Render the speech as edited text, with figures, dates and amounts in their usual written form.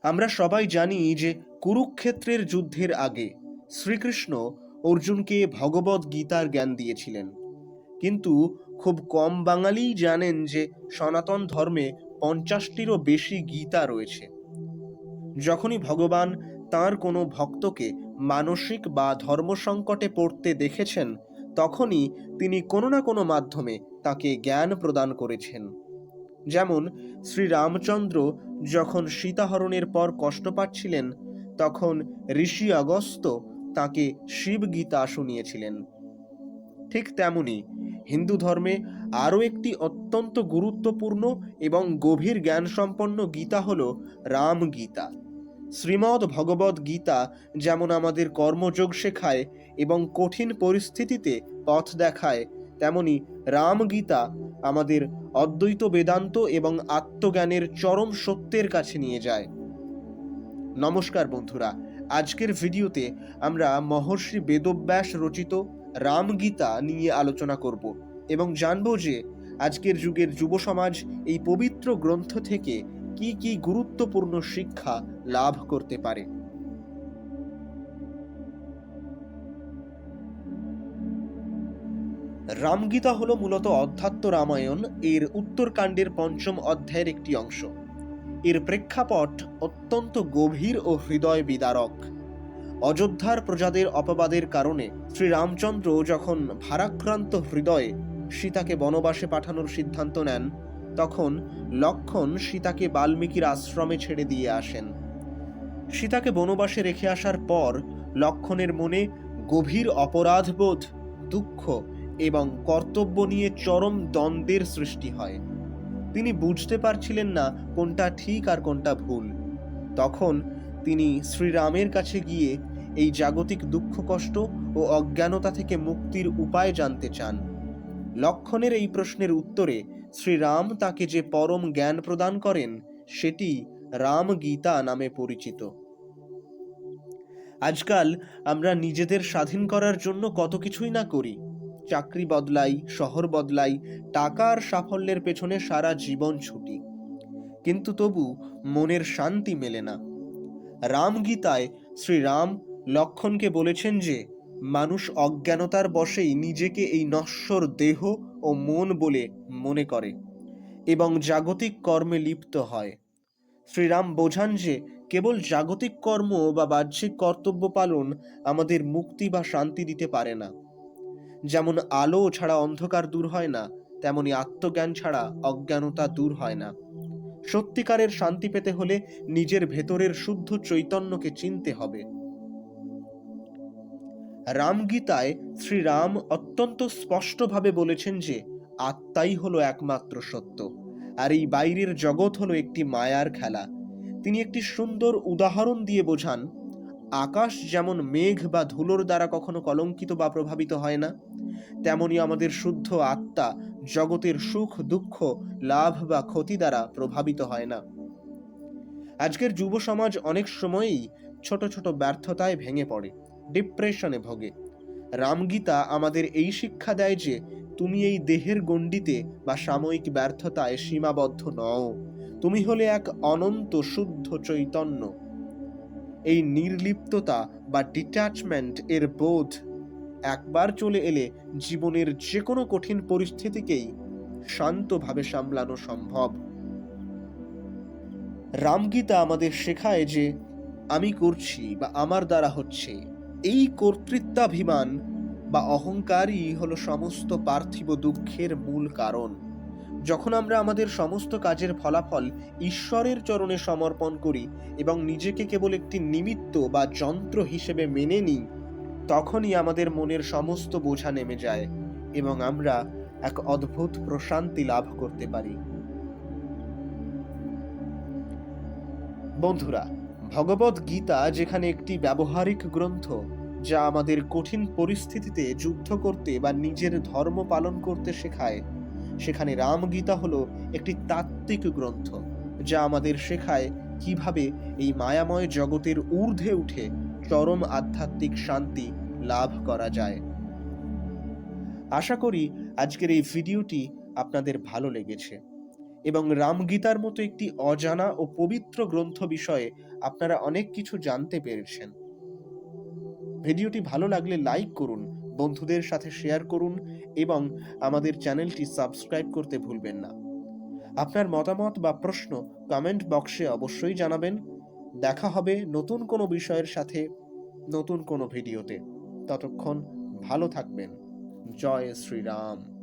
আমরা সবাই জানি যে কুরুক্ষেত্রের যুদ্ধের আগে শ্রীকৃষ্ণ অর্জুনকে ভগবদ গীতার জ্ঞান দিয়েছিলেন। কিন্তু খুব কম বাঙালিই জানেন যে সনাতন ধর্মে 50টিরও বেশি গীতা রয়েছে। যখনই ভগবান তাঁর কোনো ভক্তকে মানসিক বা ধর্ম সংকটে পড়তে দেখেছেন, তখনই তিনি কোনো না কোনো মাধ্যমে তাকে জ্ঞান প্রদান করেছেন। যেমন শ্রীরামচন্দ্র যখন সীতাহরণের পর কষ্ট পাচ্ছিলেন, তখন ঋষি অগস্ত্য তাকে শিবগীতা শুনিয়েছিলেন। ঠিক তেমনি হিন্দু ধর্মে আরও একটি অত্যন্ত গুরুত্বপূর্ণ এবং গভীর জ্ঞানসম্পন্ন গীতা হল রামগীতা। শ্রীমদ্ ভগবদ্ গীতা যেমন আমাদের কর্মযোগ শেখায় এবং কঠিন পরিস্থিতিতে পথ দেখায়, তেমনি রামগীতা আমাদের অদ্বৈত বেদান্ত এবং আত্মজ্ঞানের চরম সত্যের কাছে নিয়ে যায়। নমস্কার বন্ধুরা, আজকের ভিডিওতে আমরা মহর্ষি বেদব্যাস রচিত রামগীতা নিয়ে আলোচনা করব এবং জানব যে আজকের যুগের যুব সমাজ এই পবিত্র গ্রন্থ থেকে কি কি গুরুত্বপূর্ণ শিক্ষা লাভ করতে পারে। রামগীতা হলো মূলত অধ্যাত্ম রামায়ণ এর উত্তরকাণ্ডের ৫ম অধ্যায়ের একটি অংশ। এর প্রেক্ষাপট অত্যন্ত গভীর ও হৃদয় বিদারক। অযোধ্যার প্রজাদের অপবাদের কারণে শ্রীরামচন্দ্র যখন ভারাক্রান্ত হৃদয়ে সীতাকে বনবাসে পাঠানোর সিদ্ধান্ত নেন, তখন লক্ষ্মণ সীতাকে বাল্মীকির আশ্রমে ছেড়ে দিয়ে আসেন। সীতাকে বনবাসে রেখে আসার পর লক্ষ্মণের মনে গভীর অপরাধবোধ, দুঃখ এবং কর্তব্য নিয়ে চরম দ্বন্দ্বের সৃষ্টি হয়। তিনি বুঝতে পারছিলেন না কোনটা ঠিক আর কোনটা ভুল। তখন তিনি শ্রীরামের কাছে গিয়ে এই জাগতিক দুঃখ কষ্ট ও অজ্ঞানতা থেকে মুক্তির উপায় জানতে চান। লক্ষ্মণের এই প্রশ্নের উত্তরে শ্রীরাম তাকে যে পরম জ্ঞান প্রদান করেন, সেটি রামগীতা নামে পরিচিত। আজকাল আমরা নিজেদের স্বাধীন করার জন্য কত কিছুই না করি। চাকরি বদলাই, শহর বদলাই, টাকা আর সাফল্যের পেছনে সারা জীবন ছুটি, কিন্তু তবু মনের শান্তি মেলে না। রামগীতায় শ্রীরাম লক্ষ্মণকে বলেছেন যে মানুষ অজ্ঞানতার বশেই নিজেকে এই নশ্বর দেহ ও মন বলে মনে করে এবং জাগতিক কর্মে লিপ্ত হয়। শ্রীরাম বোঝান যে কেবল জাগতিক কর্ম বা বাহ্যিক কর্তব্য পালন আমাদের মুক্তি বা শান্তি দিতে পারে না। যেমন আলো ছাড়া অন্ধকার দূর হয় না, তেমনি আত্মজ্ঞান ছাড়া অজ্ঞানতা দূর হয় না। সত্যিকারের শান্তি পেতে হলে নিজের ভেতরের শুদ্ধ চৈতন্যকে চিনতে হবে। রামগীতায় শ্রীরাম অত্যন্ত স্পষ্টভাবে বলেছেন যে আত্মাই হলো একমাত্র সত্য, আর এই বাইরের জগৎ হলো একটি মায়ার খেলা। তিনি একটি সুন্দর উদাহরণ দিয়ে বোঝান, আকাশ যেমন মেঘ বা ধুলোর দ্বারা কখনো কলঙ্কিত বা প্রভাবিত হয় না, তেমনি আমাদের শুদ্ধ আত্মা জগতের সুখ দুঃখ, লাভ বা ক্ষতি দ্বারা প্রভাবিত হয় না। আজকের যুব সমাজ অনেক সময়ই ছোট ছোট ব্যর্থতায় ভেঙে পড়ে, ডিপ্রেশনে ভোগে। রামগীতা আমাদের এই শিক্ষা দেয় যে তুমি এই দেহের গণ্ডিতে বা সাময়িক ব্যর্থতায় সীমাবদ্ধ নও। তুমি হলে এক অনন্ত শুদ্ধ চৈতন্য। এই নির্লিপ্ততা বা ডিট্যাচমেন্ট এর বোধ একবার চলে এলে জীবনের যে কোনো কঠিন পরিস্থিতিকেই শান্তভাবে সামলানো সম্ভব। রামগীতা আমাদের শেখায় যে আমি করছি বা আমার দ্বারা হচ্ছে, এই কর্তৃত্বাভিমান বা অহংকারই হলো সমস্ত পার্থিব দুঃখের মূল কারণ। যখন আমরা আমাদের সমস্ত কাজের ফলাফল ঈশ্বরের চরণে সমর্পণ করি এবং নিজেকে কেবল একটি নিমিত্ত বা যন্ত্র হিসেবে মেনে নিই, তখনই আমাদের মনের সমস্ত বোঝা নেমে যায় এবং আমরা এক অদ্ভুত প্রশান্তি লাভ করতে পারি। বন্ধুরা, ভগবদ গীতা যেখানে একটি ব্যবহারিক গ্রন্থ যা আমাদের কঠিন পরিস্থিতিতে যুদ্ধ করতে বা নিজের ধর্ম পালন করতে শেখায়, সেখানে রামগীতা হলো একটি তাত্ত্বিক গ্রন্থ যা আমাদের শেখায় কিভাবে এই মায়াময় জগতের ঊর্ধ্বে উঠে চরম আধ্যাত্মিক শান্তি লাভ করা যায়। আশা করি আজকের এই ভিডিওটি আপনাদের ভালো লেগেছে এবং রামগীতার মতো একটি অজানা ও পবিত্র গ্রন্থ বিষয়ে আপনারা অনেক কিছু জানতে পেরেছেন। ভিডিওটি ভালো লাগলে লাইক করুন, বন্ধুদের সাথে শেয়ার করুন এবং আমাদের চ্যানেলটি সাবস্ক্রাইব করতে ভুলবেন না। আপনার মতামত বা প্রশ্ন কমেন্ট বক্সে অবশ্যই জানাবেন। দেখা হবে নতুন কোনো বিষয়ের সাথে নতুন কোনো ভিডিওতে। ততক্ষণ ভালো থাকবেন। জয় শ্রীরাম।